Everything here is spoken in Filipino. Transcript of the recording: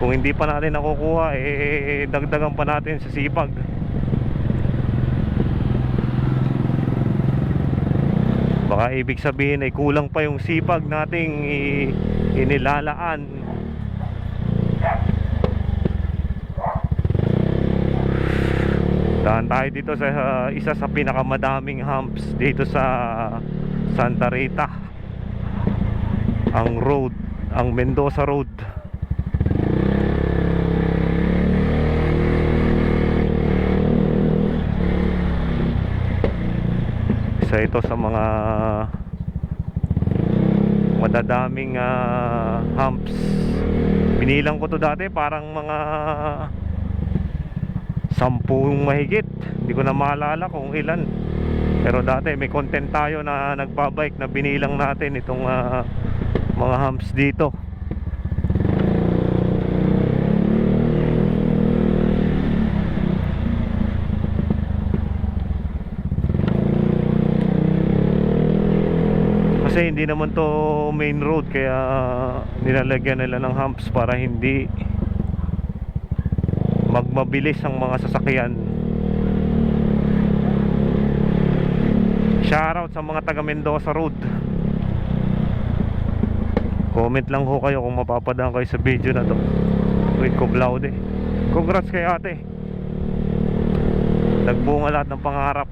Kung hindi pa natin nakukuha, dagdagan pa natin sa sipag. Baka ibig sabihin ay kulang pa yung sipag nating inilalaan. Daan tayo dito sa isa sa pinakamadaming humps dito sa Santa Rita, ang road, ang Mendoza Road. Isa ito sa mga madadaming humps. Binilang ko to dati, parang mga 10 mahigit. Hindi ko na maalala kung ilan. Pero dati may content tayo na nagbabike na binilang natin itong mga humps dito. Kasi hindi naman to main road, kaya nilalagyan nila ng humps para hindi magmabilis ang mga sasakyan. Shoutout sa mga taga Mendoza Road. Comment lang ho kayo kung mapapadaan kayo sa video na to. Wait, Coblaude. Congrats kay ate. Nagbunga lahat ng pangarap.